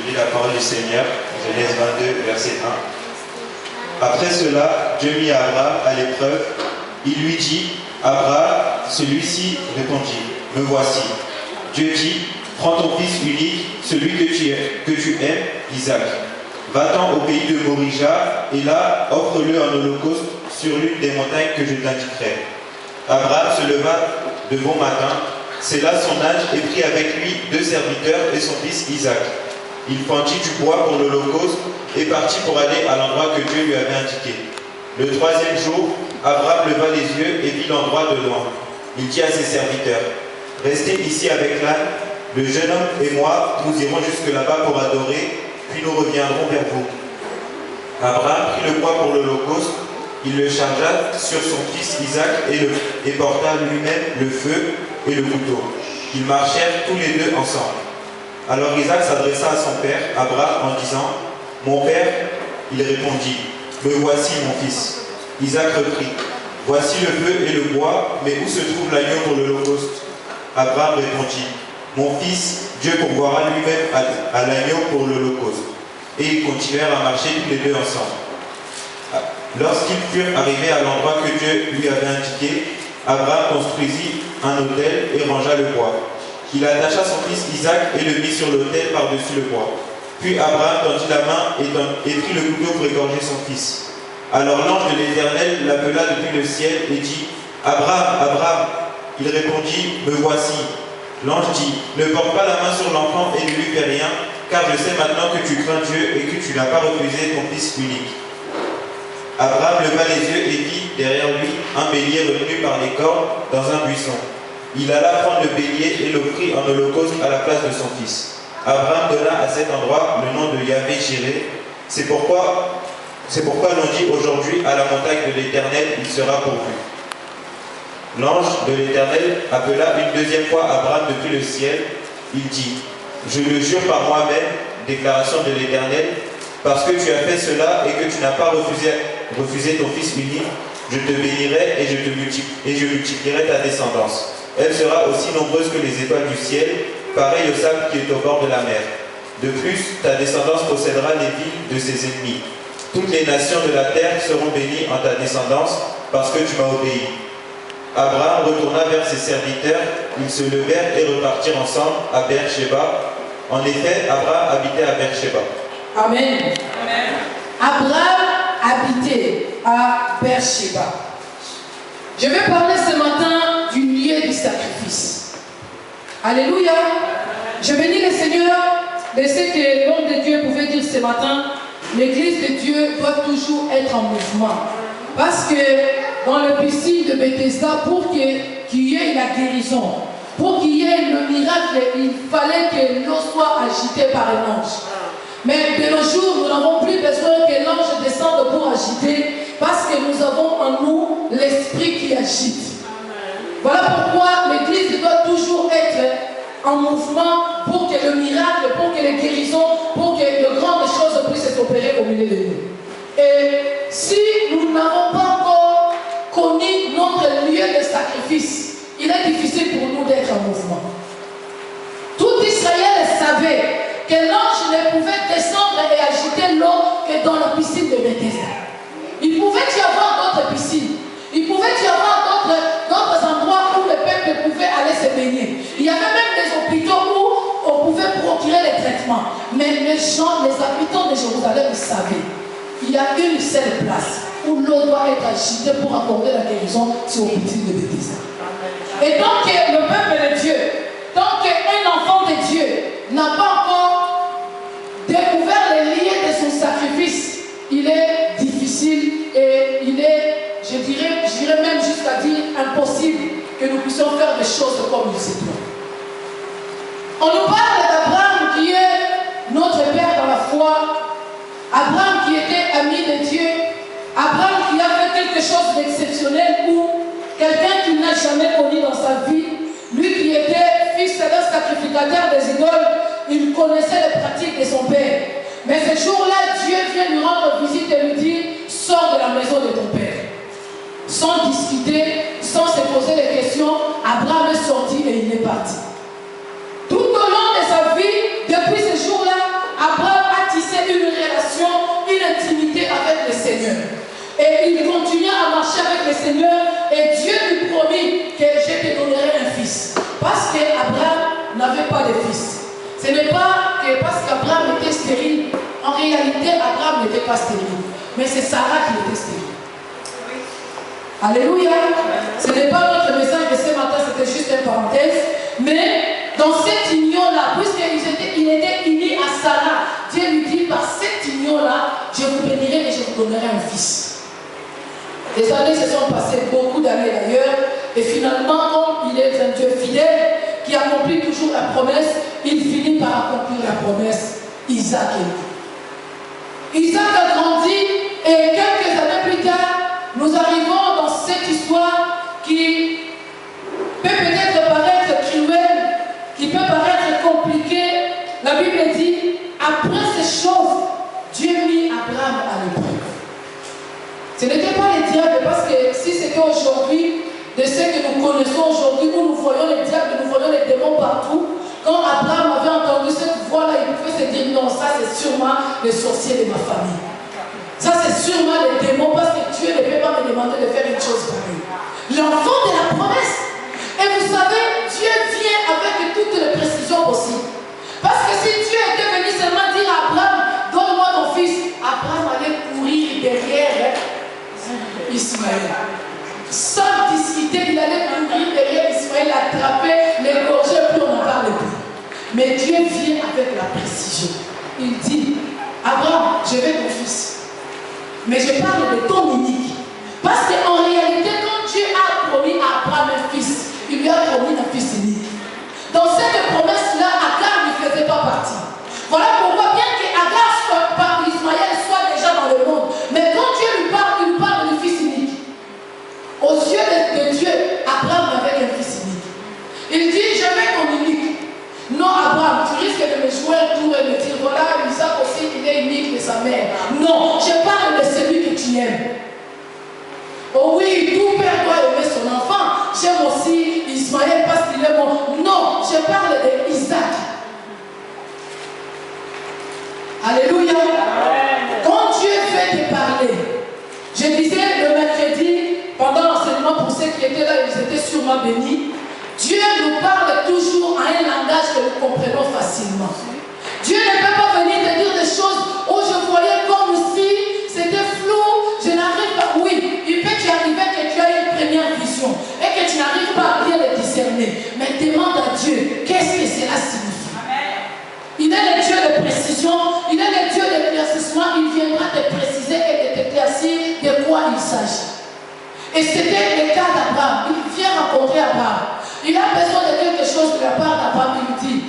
Je lis la parole du Seigneur, Genèse 22, verset 1. Après cela, Dieu mit Abraham à l'épreuve. Il lui dit, Abraham, celui-ci répondit, me voici. Dieu dit, prends ton fils unique, celui que tu aimes, Isaac. Va-t'en au pays de Morija, et là, offre-le en holocauste sur l'une des montagnes que je t'indiquerai. Abraham se leva de bon matin, scella son âge et prit avec lui 2 serviteurs et son fils Isaac. Il fendit du bois pour l'holocauste et partit pour aller à l'endroit que Dieu lui avait indiqué. Le 3e jour, Abraham leva les yeux et vit l'endroit de loin. Il dit à ses serviteurs, « Restez ici avec l'âne, le jeune homme et moi, nous irons jusque là-bas pour adorer, puis nous reviendrons vers vous. » Abraham prit le bois pour l'holocauste, il le chargea sur son fils Isaac et porta lui-même le feu et le couteau. Ils marchèrent tous les deux ensemble. Alors Isaac s'adressa à son père, Abraham, en disant, « Mon père ?» Il répondit, « Me voici, mon fils. » Isaac reprit, « Voici le feu et le bois, mais où se trouve l'agneau pour l'holocauste ?» Abraham répondit, « Mon fils, Dieu pourvoira lui-même à l'agneau pour l'holocauste. » Et ils continuèrent à marcher tous les deux ensemble. Lorsqu'ils furent arrivés à l'endroit que Dieu lui avait indiqué, Abraham construisit un autel et rangea le bois. Il attacha son fils Isaac et le mit sur l'autel par-dessus le bois. Puis Abraham tendit la main et prit le couteau pour égorger son fils. Alors l'ange de l'Éternel l'appela depuis le ciel et dit, « Abraham, Abraham !» Il répondit, « Me voici. » L'ange dit, « Ne porte pas la main sur l'enfant et ne lui fais rien, car je sais maintenant que tu crains Dieu et que tu n'as pas refusé ton fils unique. » Abraham leva les yeux et vit derrière lui un bélier retenu par les cornes dans un buisson. Il alla prendre le bélier et l'offrit en holocauste à la place de son fils. Abraham donna à cet endroit le nom de Yahvé Jiré. C'est pourquoi l'on dit aujourd'hui à la montagne de l'Éternel, il sera pourvu. L'ange de l'Éternel appela une 2e fois Abraham depuis le ciel. Il dit, « Je le jure par moi-même, déclaration de l'Éternel, parce que tu as fait cela et que tu n'as pas refusé ton fils unique, je te bénirai et je multiplierai ta descendance. Elle sera aussi nombreuse que les étoiles du ciel, pareille au sable qui est au bord de la mer. De plus, ta descendance possédera les villes de ses ennemis. Toutes les nations de la terre seront bénies en ta descendance, parce que tu m'as obéi. » Abraham retourna vers ses serviteurs, ils se levèrent et repartirent ensemble à Beersheba. En effet, Abraham habitait à Beersheba. Amen. Amen. Abraham habitait à Beersheba. Je vais parler ce matin du lieu du sacrifice. Alléluia. Je bénis le Seigneur de ce que l'homme de Dieu pouvait dire ce matin. L'église de Dieu doit toujours être en mouvement. Parce que dans le piscine de Bethesda, pour qu'il y ait la guérison, pour qu'il y ait le miracle, il fallait que l'eau soit agitée par un ange. Mais de nos jours, nous n'avons plus besoin que l'ange descende pour agiter, parce que nous avons en nous l'esprit qui agite. Voilà pourquoi l'église doit toujours être en mouvement pour que le miracle, pour que les guérisons, pour que de grandes choses puissent s'opérer au milieu de nous. Et si nous n'avons pas encore connu notre lieu de sacrifice, il est difficile pour nous d'être en mouvement. Tout Israël savait que l'ange ne pouvait descendre et agiter l'eau que dans la piscine de Bethesda. Il pouvait y avoir d'autres piscines. Il pouvait y avoir d'autres endroits où le peuple pouvait aller se baigner. Il y avait même des hôpitaux où on pouvait procurer les traitements. Mais les gens, les habitants de Jérusalem savaient. Il y a une seule place où l'eau doit être agitée pour accorder la guérison, c'est au piscine de Bethesda. Et donc le peuple de Dieu, tant qu'un enfant de Dieu n'a pas encore découvert les liens de son sacrifice, il est difficile et il est, je dirais même jusqu'à dire impossible que nous puissions faire des choses comme il se doit. On nous parle d'Abraham qui est notre père dans la foi, Abraham qui était ami de Dieu, Abraham qui a fait quelque chose d'exceptionnel où quelqu'un qu'il n'a jamais connu dans sa vie, lui qui était fils d'un sacrificateur des idoles, il connaissait les pratiques de son père. Mais ce jour-là, Dieu vient lui rendre visite et lui dit, sors de la maison de ton père. Sans discuter, sans se poser des questions, Abraham est sorti et il est parti. Tout au long de sa vie, depuis ce jour-là, Abraham Et il continua à marcher avec le Seigneur. Et Dieu lui promit que je te donnerai un fils. Parce qu'Abraham n'avait pas de fils. Ce n'est pas que parce qu'Abraham était stérile. En réalité, Abraham n'était pas stérile. Mais c'est Sarah qui était stérile. Alléluia. Ce n'est pas notre message de ce matin, c'était juste une parenthèse. Mais dans cette union-là, puisqu'il était uni à Sarah, Dieu lui dit, par cette union-là, je vous bénirai et je vous donnerai un fils. Les années se sont passées, beaucoup d'années d'ailleurs, et finalement, comme il est un Dieu fidèle, qui accomplit toujours la promesse, il finit par accomplir la promesse. Isaac est né. Isaac a grandi, et quelques années plus tard, nous arrivons dans cette histoire qui peut peut-être paraître cruelle, qui peut paraître compliquée. La Bible dit, après ces choses, Dieu mit Abraham à l'épreuve. Ce n'était pas les diables, parce que si c'était aujourd'hui, de ce que nous connaissons aujourd'hui, où nous voyons les diables, nous voyons les démons partout, quand Abraham avait entendu cette voix-là, il pouvait se dire, non, ça c'est sûrement les sorciers de ma famille. Ça c'est sûrement les démons, parce que Dieu ne peut pas me demander de faire une chose pareille. L'enfant de la promesse. Et vous savez, Dieu vient avec toutes les précisions possibles. Parce que si Dieu était venu seulement dire à Abraham, donne-moi ton fils, Abraham allait courir derrière Ismaël. Sans discuter, il allait courir derrière Ismaël, l'attraper, l'égorger, puis on n'en parle plus. Mais Dieu vient avec la précision. Il dit, Abraham, je vais ton fils. Mais je parle de ton unique. Parce qu'en réalité, quand Dieu a promis à Abraham un fils, il lui a promis un fils unique. Dans cette promesse-là, Agar ne faisait pas partie. Voilà pourquoi, bien qu'Agar par Ismaël soit déjà dans le monde, mais quand Dieu lui parle, il lui parle du fils unique. Aux yeux de Dieu, Abraham avait un fils unique. Il dit, je vais ton unique. Non, Abraham, tu risques de me jouer un tour et de dire, voilà, Isaac aussi, il est unique de sa mère. Non, je parle de celui que tu aimes. Oh oui, tout père doit aimer son enfant. J'aime aussi Ismaël parce qu'il est mon. Non, je parle d'Isaac. Alléluia. Quand Dieu fait te parler, je disais le mercredi, pendant l'enseignement, pour ceux qui étaient là, ils étaient sûrement bénis. Dieu nous parle toujours en un langage que nous comprenons facilement. Dieu ne peut pas venir te dire des choses où je voyais comme si c'était flou, je n'arrive pas. Oui, il peut t'arriver que tu as une première vision et que tu n'arrives pas à bien le discerner. Mais demande à Dieu, qu'est-ce que cela signifie? Il est le Dieu de précision, il est le Dieu d'éclaircissement, il viendra te préciser et de t'éclaircir de quoi il s'agit. Et c'était le cas d'Abraham. Il vient rencontrer Abraham. Il a besoin de quelque chose de la part d'Abraham. Il lui dit,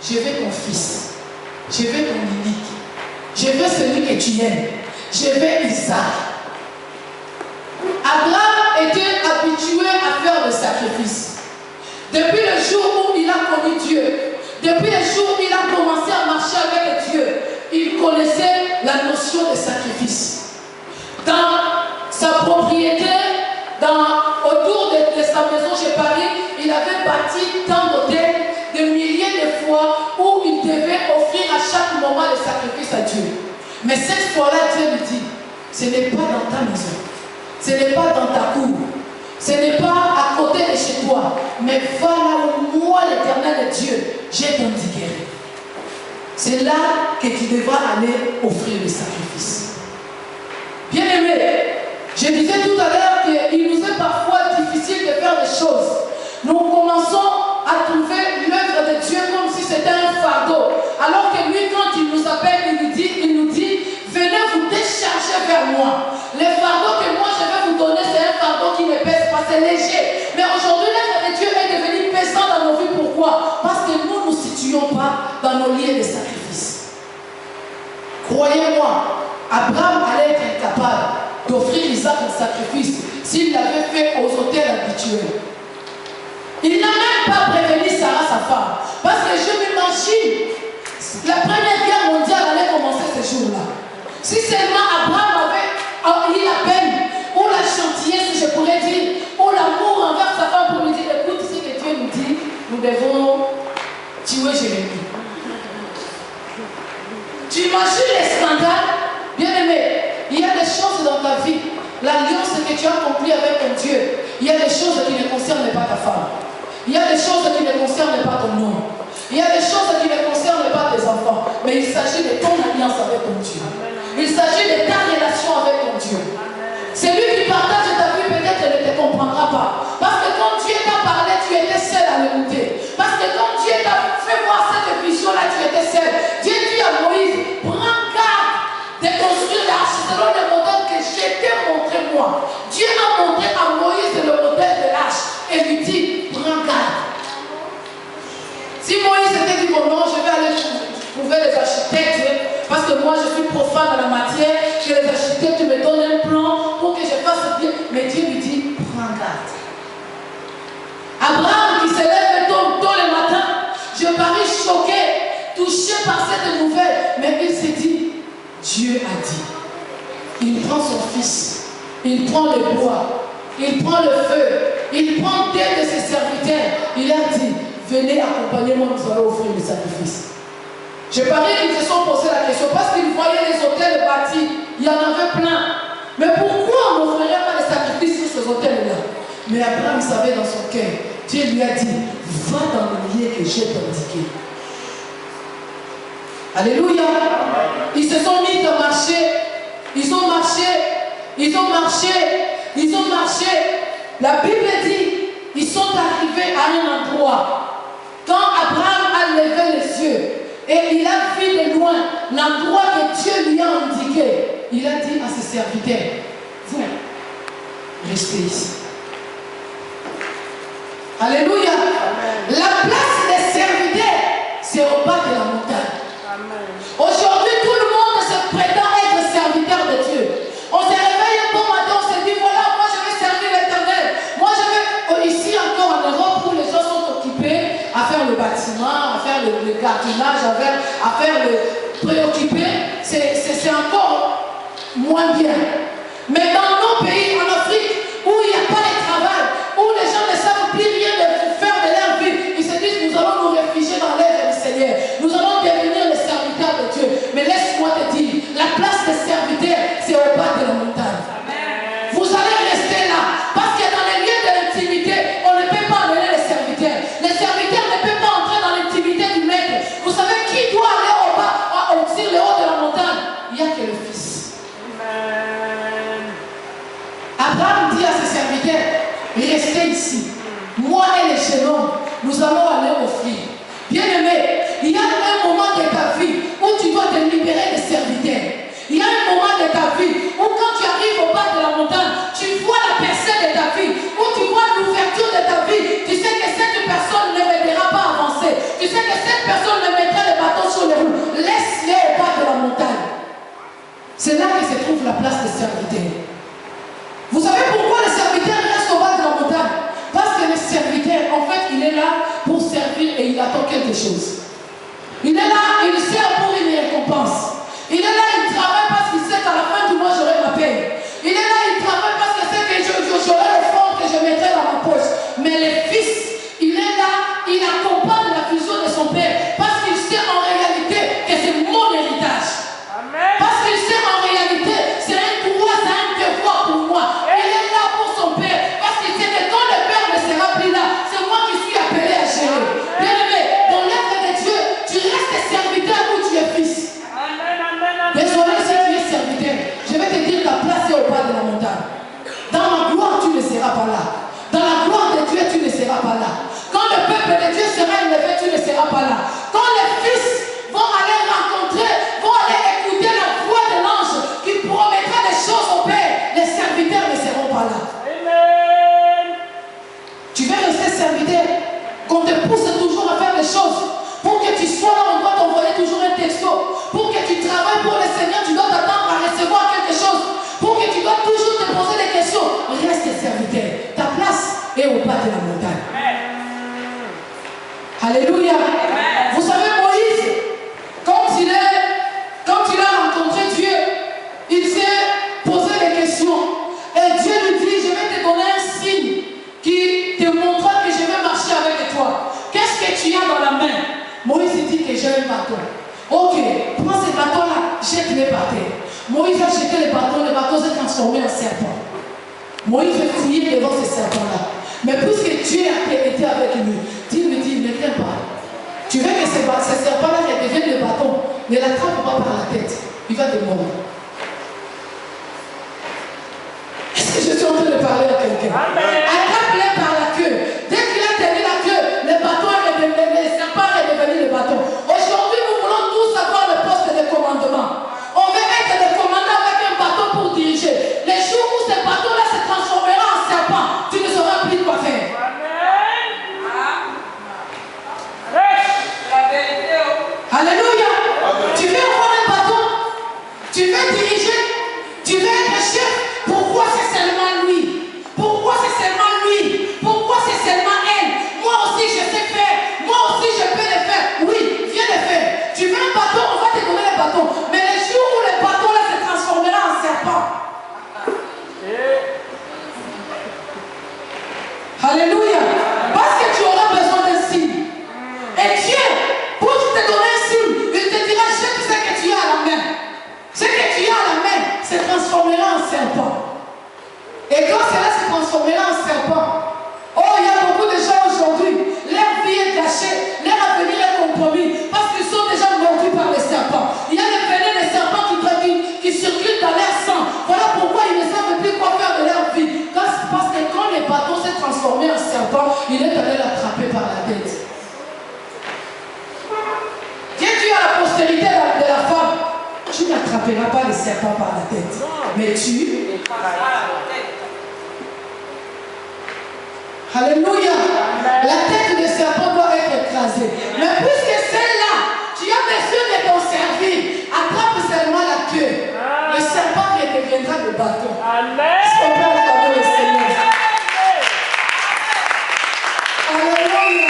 je veux ton fils. Je veux ton unique. Je veux celui que tu aimes. Je veux Isaac. Abraham était habitué à faire le sacrifice. Depuis le jour où il a connu Dieu, depuis le jour où il a commencé à marcher avec Dieu, il connaissait la notion de sacrifice. Dans sa propriété, autour de sa maison chez Paris, il avait bâti tant d'hôtels, de milliers de fois où il devait offrir à chaque moment le sacrifice à Dieu. Mais cette fois-là, Dieu lui dit, ce n'est pas dans ta maison, ce n'est pas dans ta cour, ce n'est pas à côté de chez toi, mais va là où moi, l'Éternel Dieu, j'ai t'indiqué. C'est là que tu devras aller offrir le sacrifice. Bien-aimé, je disais tout à l'heure qu'il nous est parfois difficile de faire des choses. Nous commençons à trouver l'œuvre de Dieu comme si c'était un fardeau. Alors que lui, quand il nous appelle, il nous dit, venez vous décharger vers moi. Le fardeau que moi je vais vous donner, c'est un fardeau qui ne pèse pas, c'est léger. Mais aujourd'hui, l'œuvre de Dieu est devenue pesante dans nos vies. Pourquoi? Parce que nous ne nous situons pas dans nos lieux de sacrifice. Croyez-moi, Abraham allait être incapable d'offrir Isaac en sacrifice s'il l'avait fait aux hôtels habituels. Il n'a même pas prévenu Sarah, sa femme. Parce que je m'imagine, la première guerre mondiale allait commencer ce jour-là. Si seulement Abraham avait eu la peine, ou la gentillesse, je pourrais dire, ou l'amour envers sa femme pour lui dire, écoute, ce que Dieu nous dit, nous devons tuer Jérémie. Tu imagines les scandales? Bien aimé, il y a des choses dans ta vie. l'alliance que tu as accomplie avec ton Dieu, il y a des choses qui ne concernent pas ta femme. Il y a des choses qui ne concernent pas ton homme. Il y a des choses qui ne concernent pas tes enfants. Mais il s'agit de ton alliance avec ton Dieu. Il s'agit de ta relation avec ton Dieu. Celui qui partage ta vie peut-être ne te comprendra pas. Parce que quand Dieu t'a parlé, tu étais seul à l'écouter. Parce que quand Dieu t'a fait voir cette vision-là, tu étais seul. Dieu dit à Moïse, prends garde de construire l'arche selon le modèle que je t'ai montré moi. Dieu a montré à Moïse le modèle de l'arche et lui dit, prends garde. Si Moïse était dit, bon non, je vais aller trouver les architectes, parce que moi je suis profane dans la matière, que les architectes me donnent un plan pour que je fasse bien. Mais Dieu lui dit, prends garde. Abraham qui se lève tôt le matin, je parie choqué, touché par cette nouvelle, mais il s'est dit, Dieu a dit. Il prend son fils, il prend le bois, il prend le feu, il prend deux de ses serviteurs, il a dit, venez accompagner-moi, nous allons offrir le sacrifice. Je parie qu'ils se sont posé la question parce qu'ils voyaient les hôtels bâtis, il y en avait plein. Mais pourquoi on n'offrirait pas les sacrifices sur ces hôtels-là? Mais Abraham savait dans son cœur, Dieu lui a dit, va dans le lieu que j'ai indiqué. Alléluia. Ils se sont mis à marcher, ils ont marché, ils ont marché, ils ont marché. La Bible dit, ils sont arrivés à un endroit. Quand Abraham a levé les yeux et il a vu de loin l'endroit que Dieu lui a indiqué, il a dit à ses serviteurs, vous, restez ici. Alléluia. La place des serviteurs, c'est au bas de la montagne. Aujourd'hui, tout le monde se prétend être serviteur de Dieu. On se réveille un bon matin, on se dit, voilà, moi je vais servir l'Éternel. Moi je vais, ici encore en Europe, où les gens sont occupés à faire le bâtiment, à faire le gardiennage, à faire le préoccupé, c'est encore moins bien. Mais dans nos pays, en Afrique, où il n'y a pas de travail, où les gens ne savent plus rien de faire de leur vie, ils se disent, nous allons nous réfugier dans l'œuvre du Seigneur. Nous allons devenir les serviteurs de Dieu. Mais laisse-moi te dire, la place des serviteurs, c'est au bas de la montagne. Amen. Vous allez rester là, parce que dans les lieux de l'intimité, on ne peut pas amener les serviteurs. Les serviteurs ne peuvent pas entrer dans l'intimité du maître. Vous savez qui doit aller au bas, sur le haut de la montagne? Il n'y a que le Fils. Amen. Abraham dit à ses serviteurs, restez ici. Moi et les jeunes hommes, nous allons aller offrir. Bien-aimé, il y a un moment de ta vie où tu dois te libérer des serviteurs. Il y a un moment de ta vie où quand tu arrives au bas de la montagne, tu vois la percée de ta vie, où tu vois l'ouverture de ta vie. Tu sais que cette personne ne m'aidera pas à avancer. Tu sais que cette personne me mettra le bâton sur les roues. Laisse-les au bas de la montagne. C'est là que se trouve la place des serviteurs. Vous savez pourquoi les serviteurs restent au bas de la montagne? Parce que le serviteur, en fait, il est là pour servir et il attend quelque chose. Il est là, il sert pour une récompense. Il est là, il travaille parce qu'il sait qu'à la fin du mois, j'aurai ma paye. Il est là, il travaille parce qu'il sait que j'aurai le fonds que je mettrai dans ma poche. Mais le fils, il est là, il accompagne la vision de son père parce qu'il sait en réalité que c'est mon héritage. Amen. Parce qu'il sait en réalité, c'est un droit, c'est un devoir pour moi. Il est là pour son père parce qu'il sait que quand le père ne sera plus là, c'est moi qui suis appelé à gérer. Bien-aimé, dans l'œuvre de Dieu, tu restes serviteur ou tu es fils. Désolé si tu es serviteur, je vais te dire ta place est au bas de la montagne. Dans ma gloire, tu ne seras pas là. Dans la gloire de Dieu, tu ne seras pas là. Quand le peuple de Dieu sera élevé, tu ne seras pas là. Quand les fils vont aller rencontrer, vont aller écouter la voix de l'ange qui promettra des choses au Père, les serviteurs ne seront pas là. Amen. Tu veux rester serviteur, qu'on te pousse toujours à faire des choses. Pour que tu sois là, on doit t'envoyer toujours un texto. Pour que tu travailles pour le Seigneur, tu dois t'attendre à recevoir quelque chose. Pour que tu dois toujours te poser des questions. Reste serviteur. Ta place est au bas de la montagne. Amen. Alléluia. Amen. Vous savez, Moïse, quand il a rencontré Dieu, il s'est posé des questions. Et Dieu lui dit, je vais te donner un signe qui te montrera que je vais marcher avec toi. Qu'est-ce que tu as dans la main? Moïse dit que j'ai un bâton. Ok, prends ce bâton-là, jette-le par terre. Moïse a jeté le bâton s'est transformé en serpent. Moïse veut fouiller devant ces serpents-là. Mais puisque Dieu a été avec lui, Dieu lui dit, ne crains pas. Tu veux que ces serpents-là deviennent des bâtons, ne l'attrape pas par la tête. Il va te mordre. Est-ce que je suis en train de parler à quelqu'un? Attrape-les par la queue. Dès qu'il a tenu la queue, les serpents est devenu le bâton. Aujourd'hui, nous voulons tous avoir le poste de commandement. On veut être des commandants avec un bâton pour diriger. Les jours où ce bâton-là se transformera en serpent, tu ne sauras plus quoi faire. Alléluia. Tu veux avoir un bâton, tu veux diriger, tu veux être chef. Pourquoi c'est seulement lui? Pourquoi c'est seulement lui? Pourquoi c'est seulement elle? Moi aussi je sais faire, moi aussi je peux le faire. Oui, viens le faire. Tu veux un bâton, on va te donner le bâton. Mais le jour où le bâton là se transformera en serpent. Alléluia. Parce que tu auras besoin d'un signe. Et Dieu, pour te donner un signe, il te dira, je sais que tu as à la main. Ce que tu as à la main se transformera en serpent. Et quand cela se transformera en serpent, oh, il y a beaucoup de gens aujourd'hui, leur vie est gâchée, leur avenir est compromis, parce qu'ils sont déjà mordus par les serpents. Il y a le venin des serpents qui circulent dans leur sang. Voilà pourquoi ils ne savent plus quoi faire de leur vie. Parce que quand le bâton s'est transformé en serpent, il est allé l'attraper par la tête. Dieu, tu as la postérité de la femme. Tu n'attraperas pas les serpents par la tête. Mais tu... Alléluia. La tête des serpents doit être écrasée. Mais puisque celle-là, tu as besoin de t'en servir, attrape seulement la queue. Le serpent deviendra le bâton. Est-ce qu'on peut acclamer le Seigneur? Alléluia.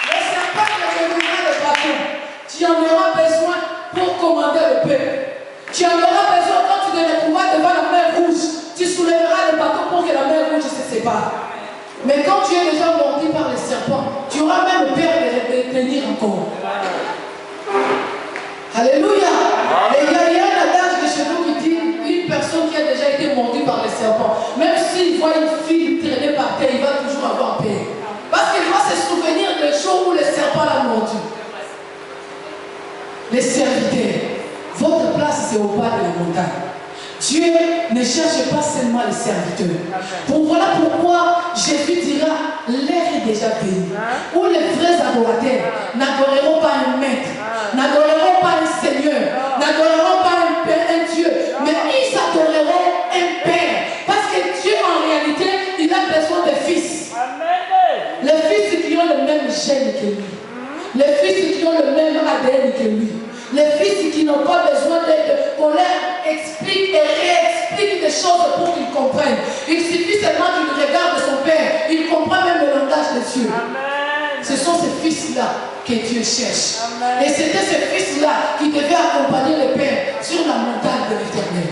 Le serpent deviendra le bâton. Tu en auras besoin pour commander le peuple. Tu en auras besoin quand tu te retrouveras devant la mer rouge. Tu soulèveras le bâton pour que la mer rouge se sépare. Mais quand tu es déjà mordu par les serpents, tu auras même peur de tenir encore. Alléluia. Et il y a un adage de chez nous qui dit une personne qui a déjà été mordue par les serpents, même s'il voit une fille traîner par terre, il va toujours avoir peur. Parce qu'il va se souvenir du jour où le serpent l'a mordu. Les serviteurs, votre place c'est au bas de la montagne. Dieu ne cherche pas seulement les serviteurs. Voilà pourquoi Jésus dira, l'air est déjà béni. Où les vrais adorateurs n'adoreront pas un maître, n'adoreront pas un seigneur, n'adoreront pas un Dieu, mais ils adoreront un Père. Parce que Dieu en réalité, il a besoin de fils. Les fils qui ont le même gène que lui. Les fils qui ont le même ADN que lui. Les fils qui n'ont pas besoin d'aide, qu'on leur explique et réexplique des choses pour qu'ils comprennent. Il suffit seulement qu'il regarde son père, il comprend même le langage de Dieu. Amen. Ce sont ces fils-là que Dieu cherche. Amen. Et c'était ces fils-là qui devaient accompagner le Père sur la montagne de l'Éternel.